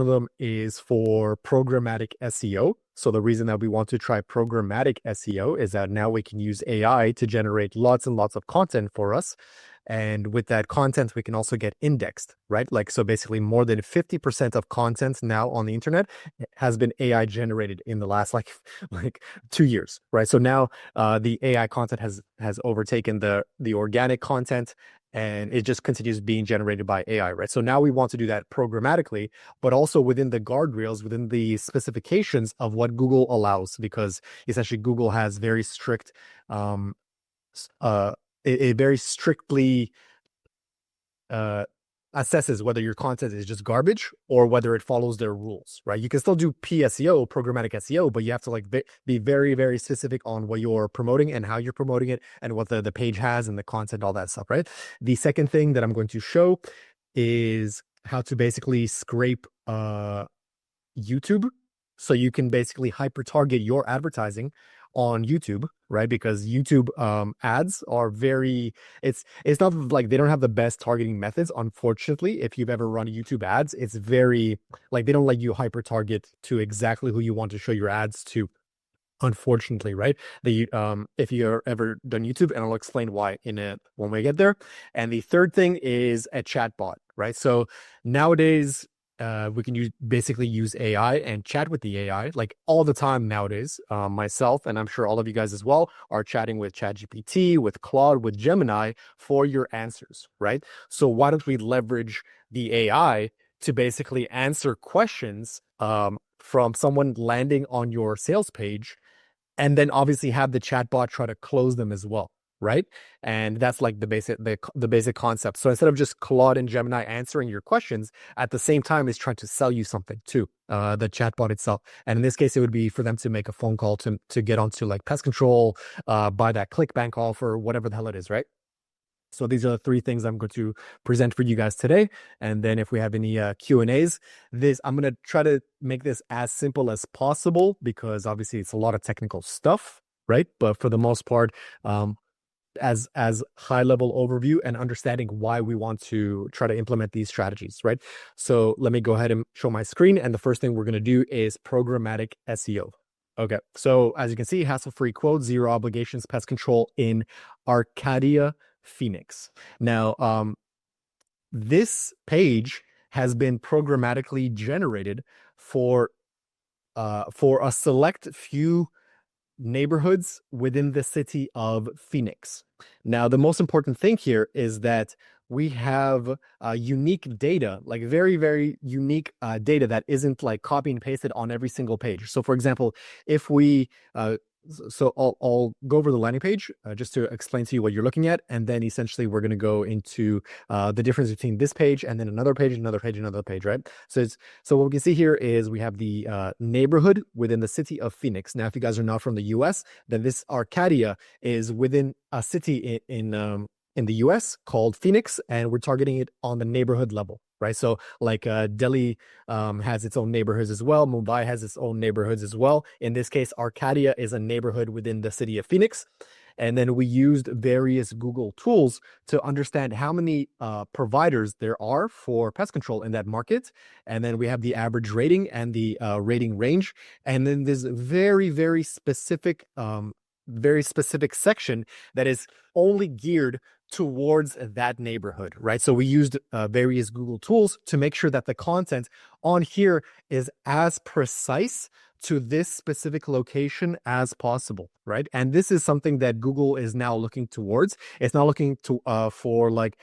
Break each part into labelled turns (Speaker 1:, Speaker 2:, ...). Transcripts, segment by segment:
Speaker 1: of them is for programmatic SEO. So the reason that we want to try programmatic SEO is that now we can use AI to generate lots and lots of content for us. And with that content, we can also get indexed, right? Like, so basically more than 50% of content now on the internet has been AI generated in the last like 2 years, right? So now the AI content has overtaken the organic content, and it just continues being generated by AI, right? So now we want to do that programmatically, but also within the guardrails, within the specifications of what Google allows, because essentially Google has very strict, um, it very strictly uh, assesses whether your content is just garbage or whether it follows their rules, right? You can still do PSEO, programmatic SEO, but you have to like be very, very specific on what you're promoting and how you're promoting it and what the page has and the content, all that stuff, right? The second thing that I'm going to show is how to basically scrape YouTube. So you can basically hyper target your advertising on YouTube, right? Because YouTube ads are very, it's not like they don't have the best targeting methods. Unfortunately, if you've ever run YouTube ads, it's very like they don't let you hyper target to exactly who you want to show your ads to. Unfortunately, right? If you're ever done YouTube, and I'll explain why when we get there. And the third thing is a chatbot, right? So nowadays, we can basically use AI and chat with the AI like all the time nowadays. Myself, and I'm sure all of you guys as well, are chatting with ChatGPT, with Claude, with Gemini for your answers, right? So why don't we leverage the AI to basically answer questions from someone landing on your sales page, and then obviously have the chatbot try to close them as well, right? And that's like the basic concept. So instead of just Claude and Gemini answering your questions, at the same time is trying to sell you something too, the chatbot itself. And in this case, it would be for them to make a phone call to get onto like pest control, buy that ClickBank offer, whatever the hell it is, right? So these are the three things I'm going to present for you guys today. And then if we have any Q&As, I'm going to try to make this as simple as possible because obviously it's a lot of technical stuff, right? But for the most part, as high level overview and understanding why we want to try to implement these strategies, right? So let me go ahead and show my screen. And the first thing we're going to do is programmatic SEO. Okay, so as you can see, hassle-free quote, zero obligations, pest control in Arcadia, Phoenix. Now, this page has been programmatically generated for a select few neighborhoods within the city of Phoenix. Now, the most important thing here is that we have unique data, like very, very unique data that isn't like copy and pasted on every single page. So for example, if we so I'll go over the landing page just to explain to you what you're looking at. And then essentially we're going to go into the difference between this page and then another page, another page, another page, right? So what we can see here is we have the neighborhood within the city of Phoenix. Now, if you guys are not from the US, then this Arcadia is within a city in the US called Phoenix, and we're targeting it on the neighborhood level, right? So like Delhi has its own neighborhoods as well. Mumbai has its own neighborhoods as well. In this case, Arcadia is a neighborhood within the city of Phoenix. And then we used various Google tools to understand how many providers there are for pest control in that market. And then we have the average rating and the rating range. And then there's very, very specific section that is only geared towards that neighborhood, right? So we used various Google tools to make sure that the content on here is as precise to this specific location as possible, right? And this is something that Google is now looking towards. It's not looking to for like,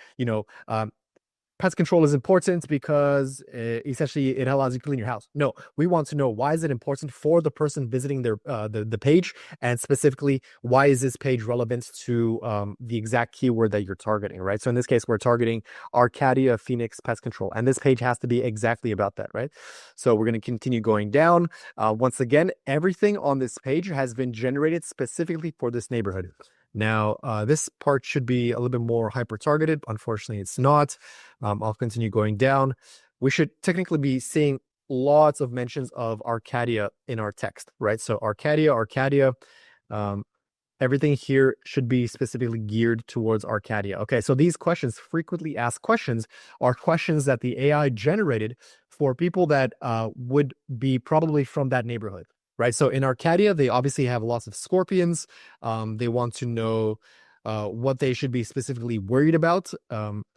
Speaker 1: pest control is important because essentially it allows you to clean your house. No, we want to know, why is it important for the person visiting their the page, and specifically why is this page relevant to the exact keyword that you're targeting, right? So in this case, we're targeting Arcadia Phoenix pest control, and this page has to be exactly about that, right? So we're going to continue going down. Once again, everything on this page has been generated specifically for this neighborhood. Now, this part should be a little bit more hyper-targeted. Unfortunately, it's not. I'll continue going down. We should technically be seeing lots of mentions of Arcadia in our text, right? So Arcadia, everything here should be specifically geared towards Arcadia. Okay, so these questions, frequently asked questions, are questions that the AI generated for people that would be probably from that neighborhood, right? So in Arcadia, they obviously have lots of scorpions. They want to know what they should be specifically worried about,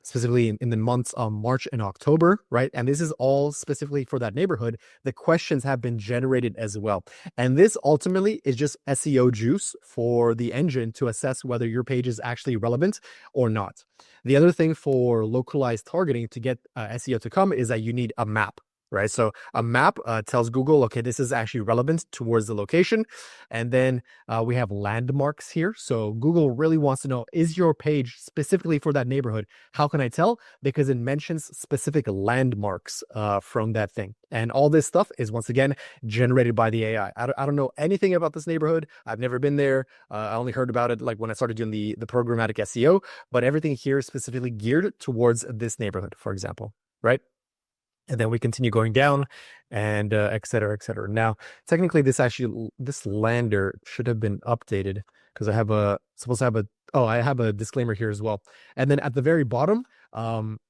Speaker 1: specifically in the months of March and October, right? And this is all specifically for that neighborhood. The questions have been generated as well. And this ultimately is just SEO juice for the engine to assess whether your page is actually relevant or not. The other thing for localized targeting to get SEO to come is that you need a map, right? So a map tells Google, okay, this is actually relevant towards the location. And then we have landmarks here. So Google really wants to know, is your page specifically for that neighborhood? How can I tell? Because it mentions specific landmarks from that thing. And all this stuff is, once again, generated by the AI. I don't know anything about this neighborhood. I've never been there. I only heard about it like when I started doing the programmatic SEO, but everything here is specifically geared towards this neighborhood, for example, right? And then we continue going down and et cetera, et cetera. Now, technically this lander should have been updated because I have I have a disclaimer here as well. And then at the very bottom,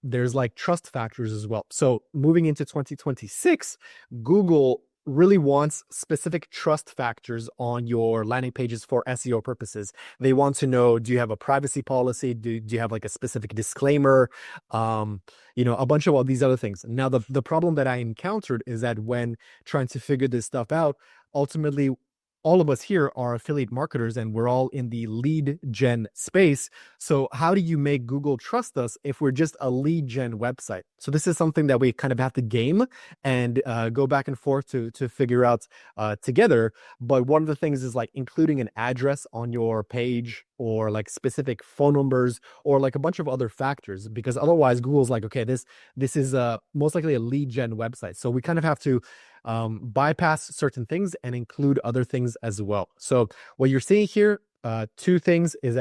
Speaker 1: there's like trust factors as well. So moving into 2026, Google really wants specific trust factors on your landing pages for SEO purposes. They want to know, do you have a privacy policy? Do you have like a specific disclaimer? A bunch of all these other things. Now, the problem that I encountered is that when trying to figure this stuff out, ultimately, all of us here are affiliate marketers and we're all in the lead gen space. So how do you make Google trust us if we're just a lead gen website? So this is something that we kind of have to game and go back and forth to figure out together. But one of the things is like including an address on your page or like specific phone numbers or like a bunch of other factors, because otherwise Google's like, okay, this is most likely a lead gen website. So we kind of have to bypass certain things and include other things as well. So what you're seeing here, two things is that